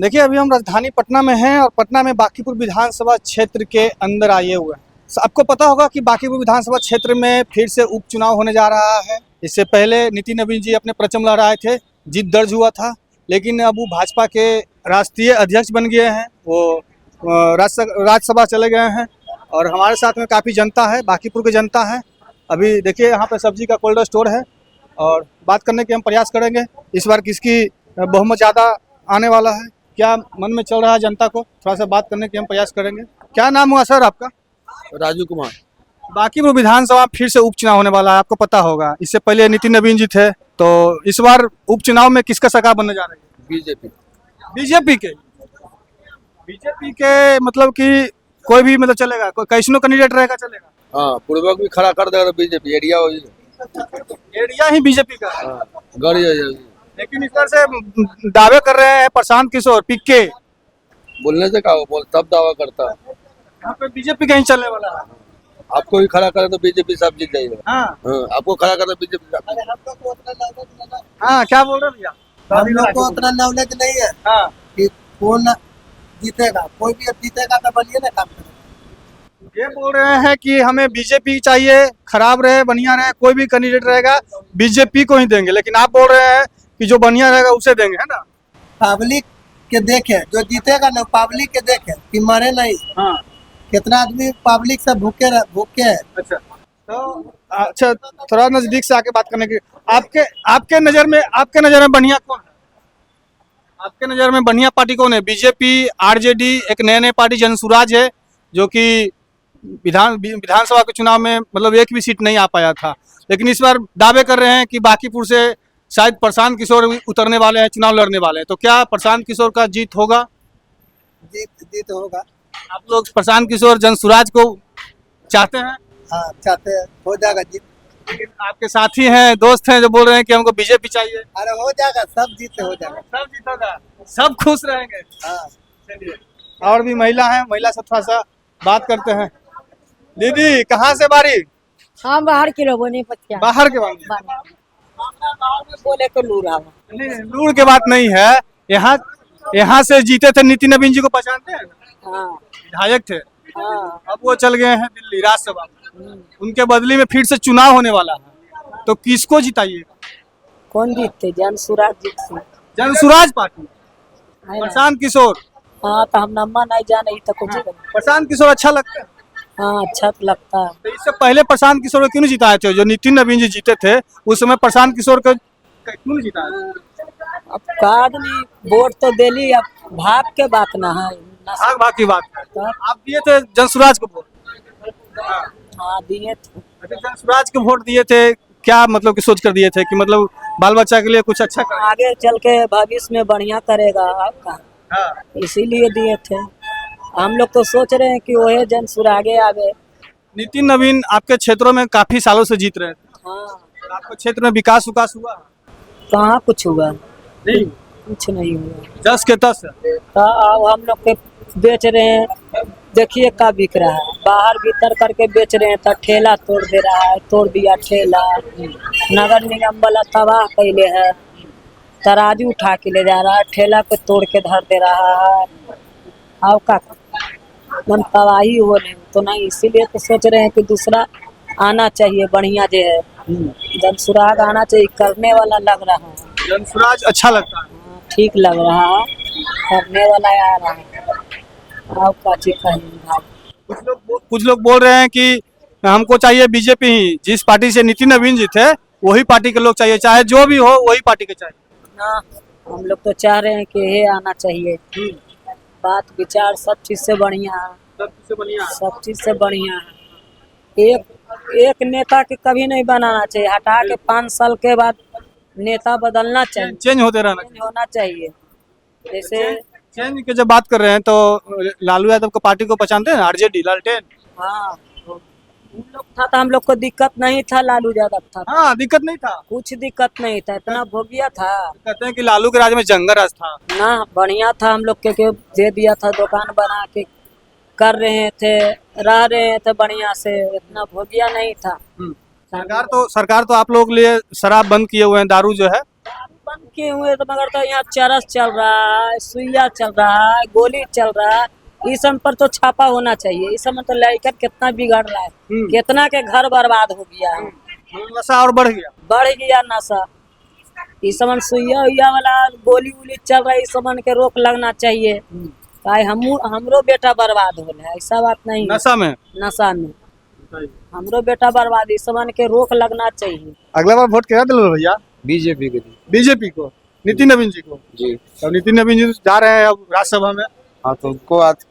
देखिए अभी हम राजधानी पटना में हैं और पटना में बांकीपुर विधानसभा क्षेत्र के अंदर आए हुए हैं। आपको पता होगा कि बांकीपुर विधानसभा क्षेत्र में फिर से उपचुनाव होने जा रहा है। इससे पहले नितिन नवीन जी अपने परचम लहराए थे, जीत दर्ज हुआ था, लेकिन अब वो भाजपा के राष्ट्रीय अध्यक्ष बन गए हैं। वो राज्यसभा चले गए हैं और हमारे साथ में काफ़ी जनता है, बांकीपुर की जनता है। अभी देखिए यहाँ पे सब्जी का कोल्ड स्टोर है और बात करने के हम प्रयास करेंगे इस बार किसकी बहुमत ज़्यादा आने वाला है, क्या मन में चल रहा है जनता को, थोड़ा सा बात करने के हम प्रयास करेंगे। क्या नाम हुआ सर आपका? राजू कुमार। बांकीपुर विधानसभा फिर से उपचुनाव होने वाला है, आपको पता होगा। इससे पहले नितिन नवीन जी थे, तो इस बार उपचुनाव में किसका सरकार बनने जा रही है? बीजेपी। बीजेपी के मतलब कि कोई भी मतलब चलेगा, कोई कैसनो कैंडिडेट रहेगा चलेगा? हाँ, पूर्वक भी खड़ा कर देगा तो बीजेपी एरिया हो एरिया ही बीजेपी का है। गाड़ी हो जाएगी। लेकिन इस बार से दावे कर रहे हैं प्रशांत किशोर पिक्के, बोलने से क्या बोल तब दावा करता है। यहाँ पे बीजेपी कहीं चलने वाला है। आपको भी खड़ा करे तो बीजेपी सब जीत जाएगा। हाँ आपको खड़ा करे तो बीजेपी। हाँ, क्या बोल रहे हैं भैया? हम लोग को उतना नॉलेज नहीं है हाँ, कि कौन जीतेगा। कोई भी जीतेगा तो बनिए ना काम करेगा। ये बोल रहे हैं कि हमें बीजेपी चाहिए, खराब रहे बढ़िया रहे, कोई भी कैंडिडेट रहेगा बीजेपी को ही देंगे। लेकिन आप बोल रहे हैं कि जो बढ़िया रहेगा उसे देंगे, है ना? पब्लिक के देखे, जो जीतेगा ना पब्लिक के देखे कि मरे नहीं। हाँ, कितना आदमी पब्लिक से भूखे है। अच्छा तो अच्छा, थोड़ा नजदीक से आके बात करने की। आपके नजर में बढ़िया कौन है? आपके नजर में बढ़िया पार्टी कौन है? बीजेपी, आरजेडी, एक नए पार्टी जनसुराज है जो कि विधानसभा के चुनाव में मतलब एक भी सीट नहीं आ पाया था, लेकिन इस बार दावे कर रहे हैं कि बांकीपुर से शायद प्रशांत किशोर उतरने वाले हैं, चुनाव लड़ने वाले हैं। तो क्या प्रशांत किशोर का जीत होगा? जीत होगा। आप लोग प्रशांत किशोर जनसुराज को चाहते हैं? हाँ चाहते हैं, हो जाएगा जीत। लेकिन आपके साथी हैं, दोस्त हैं जो बोल रहे हैं कि हमको बीजेपी चाहिए। अरे हो जाएगा, सब जीत हो जाएगा। सब जीतेगा, सब खुश रहेंगे। हाँ चलिए, और भी महिला हैं, महिला से थोड़ा सा बात करते हैं। दीदी कहाँ से बारी? हाँ बाहर के लोगों ने पत्या बाहर के बारे में बोले तो लूरा नहीं, लूर के बात नहीं है। यहाँ से जीते थे नितिन नवीन जी को, पहचानते हैं? हाँ विधायक थे, हाँ अब वो चल गए हैं दिल्ली राज्यसभा में। उनके बदले में फिर से चुनाव होने वाला है, तो किसको जिताइए? कौन जीतते? जनसुराज जीतते। जनसुराज पार्टी, है ना? प्रशांत किशोर। हाँ तो हम नम्मा नहीं जाने तो कुछ प्रशांत किशोर अच्छा लगता है। हाँ अच्छा तो लगता है। तो इससे पहले प्रशांत किशोर को क्यों नहीं जिताए थे? जो नितिन नवीन जी जीते थे उस समय प्रशांत किशोर को क्यों नहीं जिताया? अब का आदमी वोट तो दिली, अब भाग के बात ना है। भाग भाग की बात है। तो आप दिए थे जनसुराज को वोट? हाँ दिए थे। अच्छा, जनसुराज को वोट दिए थे, क्या मतलब कि सोच कर दिए थे कि मतलब बाल बच्चा के लिए कुछ अच्छा करें? आगे चल के भविष्य में बढ़िया करेगा आपका, हाँ। इसीलिए दिए थे। हम लोग तो सोच रहे हैं कि वही जनसुरागे आगे। नितिन नवीन आपके क्षेत्रों में काफी सालों से जीत रहे हैं, हाँ आपके क्षेत्र में विकास हुआ? कहाँ कुछ हुआ? नहीं, कुछ नहीं हुआ। 10 के 10 है। तो अब हम लोग के बेच रहे हैं, देखिए का बिक रहा है, बाहर भीतर करके बेच रहे हैं तो ठेला तोड़ दे रहा है, तोड़ दिया ठेला। नगर निगम वाला तबाह कैले है, तराजू उठा के ले जा रहा है, ठेला पे तोड़ के धर दे रहा है। अब का मन तबाही हो नहीं तो नहीं, इसीलिए तो सोच रहे हैं कि दूसरा आना चाहिए बढ़िया जो है, जनसुराग आना चाहिए, करने वाला लग रहा है। जनसुराज अच्छा लगता है। ठीक लग रहा है, करने वाला आ रहा है। अब का चीज भाई, कुछ लोग बोल रहे हैं कि हमको चाहिए बीजेपी ही, जिस पार्टी से नितिन नवीन जी थे वही पार्टी के लोग चाहिए, चाहे जो भी हो वही पार्टी के चाहिए। हाँ हम लोग तो चाह रहे हैं कि ये आना चाहिए। बात विचार सब चीज से बढ़िया है, सब चीज से बढ़िया है। एक नेता के कभी नहीं बनाना चाहिए, हटा के 5 साल के बाद नेता बदलना चाहिए, चेंज होते रहना चाहिए। होना चाहिए। जैसे चेंज की जब बात कर रहे हैं तो लालू यादव को पार्टी को पहचानते हैं? आरजेडी लालटेन। हाँ उन लोग था तो हम लोग को दिक्कत नहीं था, लालू यादव था हाँ, दिक्कत नहीं था। कुछ दिक्कत नहीं था, इतना भोगिया था कहते हैं कि लालू के राज में जंगल राज था ना, बढ़िया था। हम लोग के दे दिया था, दुकान बना के कर रहे थे, रह रहे थे बढ़िया से, इतना भोगिया नहीं था। सरकार तो आप लोगों के लिए शराब बंद किए हुए हैं, दारू जो है बंद किए हुए तो मगर तो यहाँ चरस चल रहा है, सुइया चल रहा है, गोली चल रहा है। इस सब पर तो छापा होना चाहिए। इस समय तो लड़का कितना बिगड़ रहा है, कितना के घर बर्बाद हो गया है, नशा और बढ़ गया नशा। इस समय सुइया उइया वाला गोली उली चल रहा है, इस समय के रोक लगना चाहिए। काहे हमरो बेटा बर्बाद हो रहा है, ऐसा बात नहीं है। नशा में हमरो बेटा बर्बाद, इस समय के रोक लगना चाहिए। अगला बार वोट क्या दिलो भैया? बीजेपी के लिए। बीजेपी को, नितिन नवीन जी को जी। तो नितिन नवीन जी जा रहे हैं अब राज्यसभा में। हाँ तो उनको आज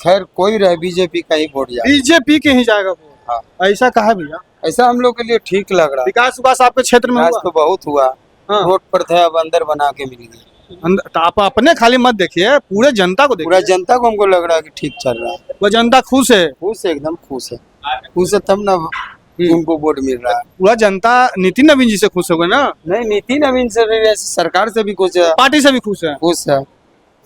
खैर कोई रहे बीजेपी का ही वोट जाए। बीजेपी के ही जाएगा वो। हाँ। ऐसा कहा भैया? ऐसा हम लोग के लिए ठीक लग रहा है। विकास आपके क्षेत्र में विकास हुआ? तो बहुत हुआ। हाँ। रोड पर थे, अब अंदर बना के मिल गया। तो आप अपने खाली मत देखिए, पूरे जनता को पूरा देखिए। जनता को हमको लग रहा है कि ठीक चल रहा है। वो जनता खुश है, खुश है, एकदम खुश है। खुश है तब ना उनको वोट मिल रहा है। पूरा जनता नितिन नवीन जी से खुश होगा ना। नहीं, नितिन नवीन से भी वैसे सरकार से भी खुश है। पार्टी से भी खुश है, खुश है।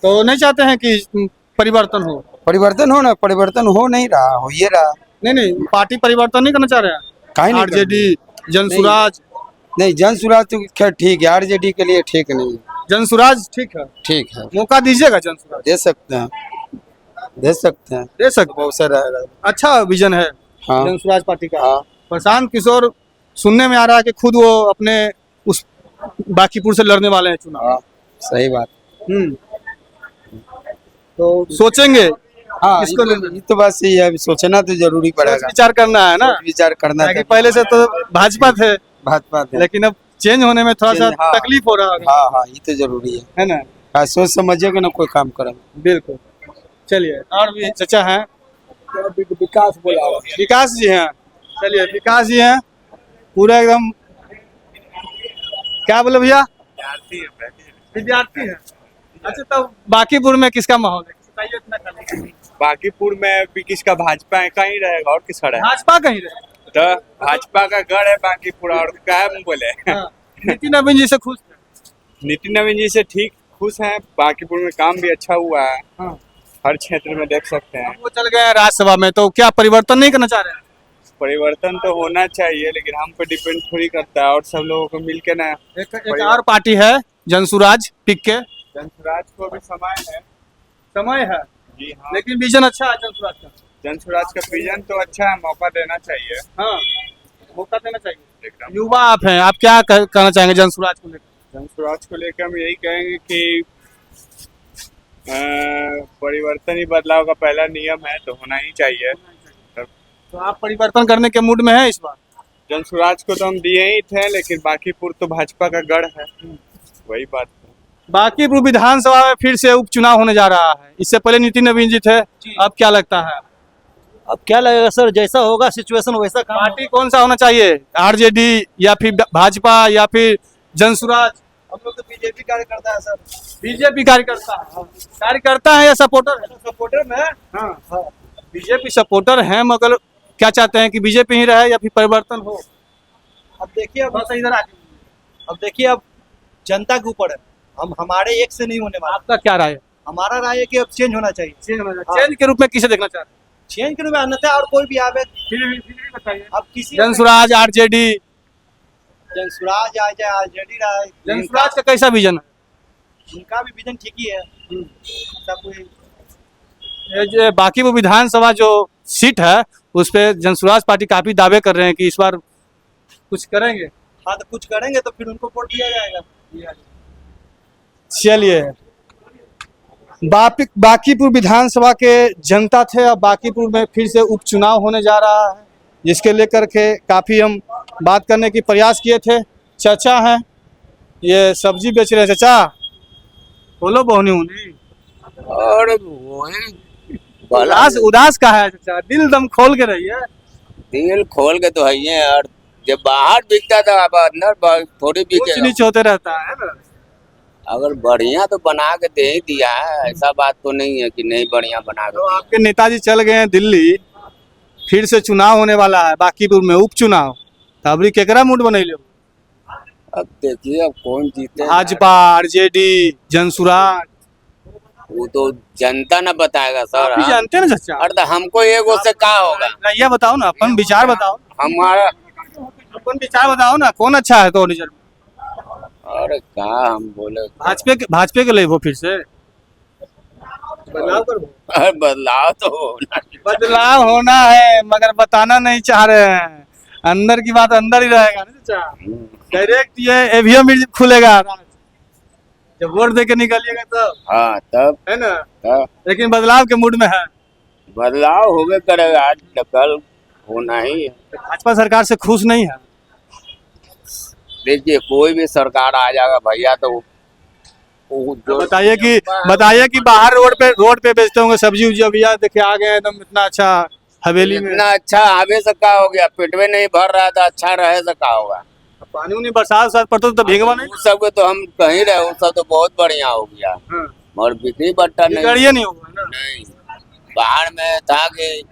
तो नहीं चाहते हैं कि परिवर्तन हो? परिवर्तन हो ना, परिवर्तन हो नहीं रहा, हो ये रहा। नहीं, पार्टी परिवर्तन नहीं करना चाह रहे हैं? काहे नहीं आरजेडी, जनसुराज? नहीं, जनसुराज तो खैर ठीक है, आरजेडी के लिए ठीक नहीं है। जनसुराज ठीक है, ठीक है, मौका दीजिएगा जनसुराज? दे सकते हैं, दे सकते हैं, दे सकते। बहुत सारा है। अच्छा विजन है हाँ। जनसुराज पार्टी का। हाँ। प्रशांत किशोर सुनने में आ रहा है कि खुद वो अपने उस बांकीपुर से लड़ने वाले हैं चुनाव। हाँ, सही बात। तो सोचेंगे हाँ, किसको ये तो बात सही है। अभी सोचना तो जरूरी सोच पड़ेगा, विचार करना है ना। सोच विचार करना ताकि है। पहले से तो भाजपा थे, भाजपा थे। लेकिन अब चेंज होने में थोड़ा सा हाँ। तकलीफ हो रहा होगा, हाँ हाँ, ये तो जरूरी है ना? है। सोच समझिएगा ना कोई काम करेंगे। बिल्कुल। चलिए, और भी चचा हैं, विकास बोला विकास जी हैं। चलिए, विकास जी हैं, पूरा एकदम क्या बोले भैया? विद्यार्थी है। अच्छा, तो बांकीपुर में किसका माहौल है? बताइए इतना खाली। बांकीपुर में भी किसका भाजपा है, कहीं रहेगा और किसका रहेगा? भाजपा कहीं रहे। तो भाजपा का गढ़ है बांकीपुर, और क्या है बोले। हाँ। नितिन नवीन जी से खुश थे? नितिन नवीन जी से ठीक खुश हैं। बांकीपुर में काम भी अच्छा हुआ है, हाँ। हर क्षेत्र में देख सकते हैं। वो चल गए हैं राज्यसभा में, तो क्या परिवर्तन नहीं करना चाह रहे हैं? परिवर्तन तो होना चाहिए, लेकिन हम पे डिपेंड थोड़ी करता है, और सब लोगों को मिलके ना। एक और पार्टी है जनसुराज पिक के। जनसुराज को भी समय है, जी हाँ। लेकिन विजन अच्छा है जनसुराज का। जनसुराज का विजन तो अच्छा है, मौका देना चाहिए। हाँ, मौका देना चाहिए। एकदम। युवा आप हैं, आप क्या कहना चाहेंगे जनसुराज को लेकर? जनसुराज को लेकर हम यही कहेंगे कि परिवर्तन ही बदलाव का पहला नियम है, तो होना ही चाहिए। तो आप परिवर्तन करने के मूड में हैं इस बार? जनसुराज को तो हम दिए ही थे, लेकिन बांकीपुर तो भाजपा का गढ़ है, वही बात है। बांकीपुर विधानसभा में फिर से उपचुनाव होने जा रहा है। इससे पहले नितिन नवीन जी थे, अब क्या लगता है? अब क्या लगेगा सर, जैसा होगा सिचुएशन वैसा काम। पार्टी कौन सा होना चाहिए? आरजेडी या फिर भाजपा या फिर जनसुराज? हम लोग तो बीजेपी कार्यकर्ता है सर। बीजेपी कार्यकर्ता है या सपोर्टर है? सपोर्टर में हाँ, बीजेपी सपोर्टर हैं, मगर क्या चाहते हैं कि बीजेपी ही रहे या फिर परिवर्तन हो? अब देखिए, बस इधर आके अब देखिए, अब जनता के ऊपर है। हम हमारे एक से नहीं होने वाला। आपका क्या राय है? हमारा राय है कि अब चेंज होना चाहिए। चेंज के रूप में किसे देखना चाहते हैं? चेंज के रूप में अन्यथा और कोई भी आवे। फिर भी बताइए। अब किसी जनसुराज, आरजेडी। जनसुराज आ जाए, आरजेडी रहा, जनसुराज का कैसा विजन है? उनका भी विजन ठीक ही है। सब कोई ये जो बांकीपुर विधानसभा जो सीट है, उस पे जनसुराज पार्टी काफी दावे कर रहे हैं कि इस बार कुछ करेंगे। हाँ, तो कुछ करेंगे तो फिर उनको वोट दिया जाएगा। चलिए, बांकीपुर विधानसभा के जनता थे, अब बांकीपुर में फिर से उपचुनाव होने जा रहा है, जिसके लेकर के काफी हम बात करने की प्रयास किए थे। चाचा हैं, ये सब्जी बेच रहे हैं। चाचा बोलो, बहुनी होनी और उदास का है चाचा, दिल दम खोल के रहिए। दिल खोल के तो है यार, जब बाहर बिकता था अब अंदर थोड़ी ऊंच बिके। नीच होते रहता है ना। अगर बढ़िया तो बना के दे ही दिया है, ऐसा बात तो नहीं है कि नहीं बढ़िया बना के तो दिया। आपके नेताजी चल गए हैं दिल्ली, फिर से चुनाव होने वाला है बांकीपुर में, उपचुनाव। तब केकरा मूड बनैले? अब देखिए अब कौन जीते। भाजपा, आरजेडी, जनसुराज? वो तो जनता न बताएगा सर। आप भी जानते हैं ना चाचा। अरे तो हमको एगो से क्या होगा? रैया बताओ ना, अपन विचार बताओ। हमारा अपन विचार बताओ ना, कौन अच्छा है तो नजर में? और कहा हम बोले भाजपा के लिए वो फिर से बदलाव करो। अरे बदलाव तो होना चाहिए। बदलाव होना है मगर बताना नहीं चाह रहे हैं। अंदर की बात अंदर ही रहेगा ना चाचा। डायरेक्ट ये एवीएम भी खुलेगा जब वोट दे के निकलिएगा तब। हाँ तब है ना। तब लेकिन बदलाव के मूड में है। बदलाव होवे करेगा, आज कल होना ही है। भाजपा सरकार से खुश नहीं है। देखिए कोई भी सरकार आ जाएगा भैया तो जो बताइए कि बाहर रोड पे बेचते होंगे सब्जी उब्जी। भैया देखिए आ गए एकदम इतना अच्छा हवेली में। इतना अच्छा आवे से का हो गया, पेटवे नहीं भर रहा था, अच्छा रहे से का होगा। पानी उनी बरसात पड़ता तो भीगवा नहीं। उस सब के तो हम कहीं रहे, उस सब तो बहुत बढ़िया हो गया। और बिक्री बट्टा नहीं होगा ना। नहीं बाहर में था कि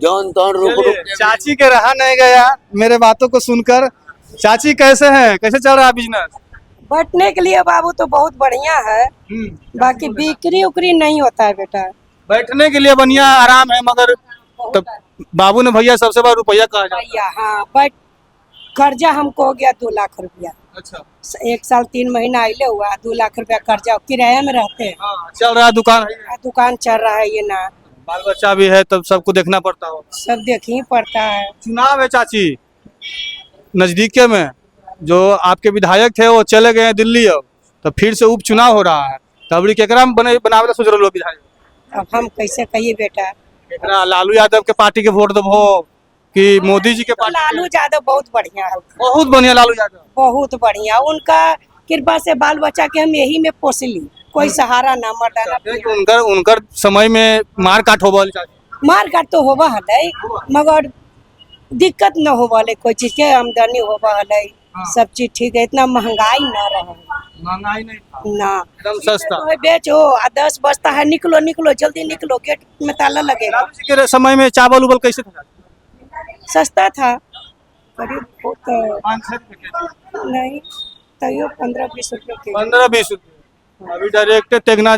जौन तौन रुक के चाची के रहा नहीं गया मेरे बातों को सुनकर। चाची कैसे हैं, कैसे चल रहा है बिजनेस? बैठने के लिए बाबू तो बहुत बढ़िया है, बाकी बिक्री उक्री नहीं होता है बेटा। बैठने के लिए बढ़िया आराम है मगर तब बाबू ने भैया सबसे बड़ा रुपया कहा जाता है। भैया हाँ, बट कर्जा हमको हो गया 2 लाख रुपया। अच्छा 1 साल 3 महीना आइले हुआ 2 लाख रुपया कर्जा, किराया में रहते हैं। हाँ, चल रहा है दुकान है। दुकान चल रहा है ये ना, बाल बच्चा भी है तब सबको देखना पड़ता हो। सब देख ही पड़ता है। चुनाव है चाची नजदीके में, जो आपके विधायक थे वो चले गए हैं दिल्ली। अब तो फिर से उपचुनाव हो रहा है, तब केकरा बनावे सोच रहे विधायक। अब हम कैसे कहिए बेटा। केकरा लालू यादव के पार्टी के वोट देबो कि मोदी जी के तो पार्टी? लालू यादव बहुत बढ़िया है, बहुत बढ़िया लालू यादव, बहुत बढ़िया। उनका कृपा से बाल बच्चा के हम यही में पोस ली, कोई सहारा ना मरना। उनकर समय में मार काट होबल चाची। मार काट तो होबा है मगर दिक्कत न होबा है, कोई चीज के आमदनी होबा है। सब चीज ठीक है, इतना महंगाई ना रहे। महंगाई नहीं था ना एकदम सस्ता। तो बेचो 10 बजता है, निकलो निकलो जल्दी निकलो, गेट में ताला लगेगा। लालू जी के समय में चावल उबल कैसे था? सस्ता था करीब 5-6 रुपए नहीं तैयो 15-20 रुपए के 15-20 रुपए। अभी डायरेक्ट तेगना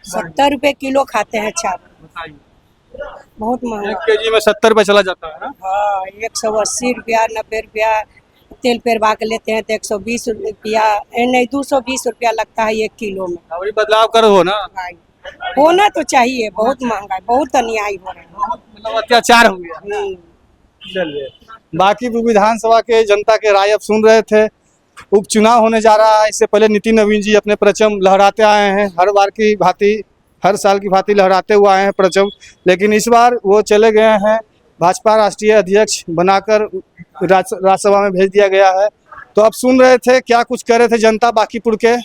70 रुपए किलो खाते हैं चावल। बताइए बहुत महंगा। 1 केजी में 70 रुपए चला जाता है ना। हाँ 180 रुपया 90 रुपया तेल पेरवा के लेते हैं तो 120 रुपया नहीं 220 रुपया लगता है 1 किलो में। अभी बदलाव करो ना, होना तो चाहिए, बहुत महंगा, बहुत अन्याय हो रहा है, मतलब अत्याचार हो गया। चलिए बाकी विधानसभा के जनता के राय अब सुन रहे थे। उपचुनाव होने जा रहा है, इससे पहले नितिन नवीन जी अपने परचम लहराते आए हैं, हर बार की भांति हर साल की भांति लहराते हुए आए हैं परचम। लेकिन इस बार वो चले गए हैं, भाजपा राष्ट्रीय अध्यक्ष बनाकर राज्यसभा में भेज दिया गया है। तो अब सुन रहे थे क्या कुछ कह रहे थे जनता बांकीपुर के।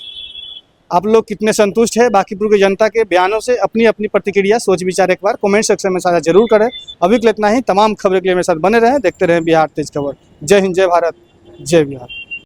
आप लोग कितने संतुष्ट है बांकीपुर की जनता के बयानों से? अपनी अपनी प्रतिक्रिया सोच विचार एक बार कमेंट सेक्शन में साझा जरूर करें। अभी के लिए इतना ही। तमाम खबरों के लिए मेरे साथ बने रहें, देखते रहें बिहार तेज खबर। जय हिंद, जय भारत, जय बिहार।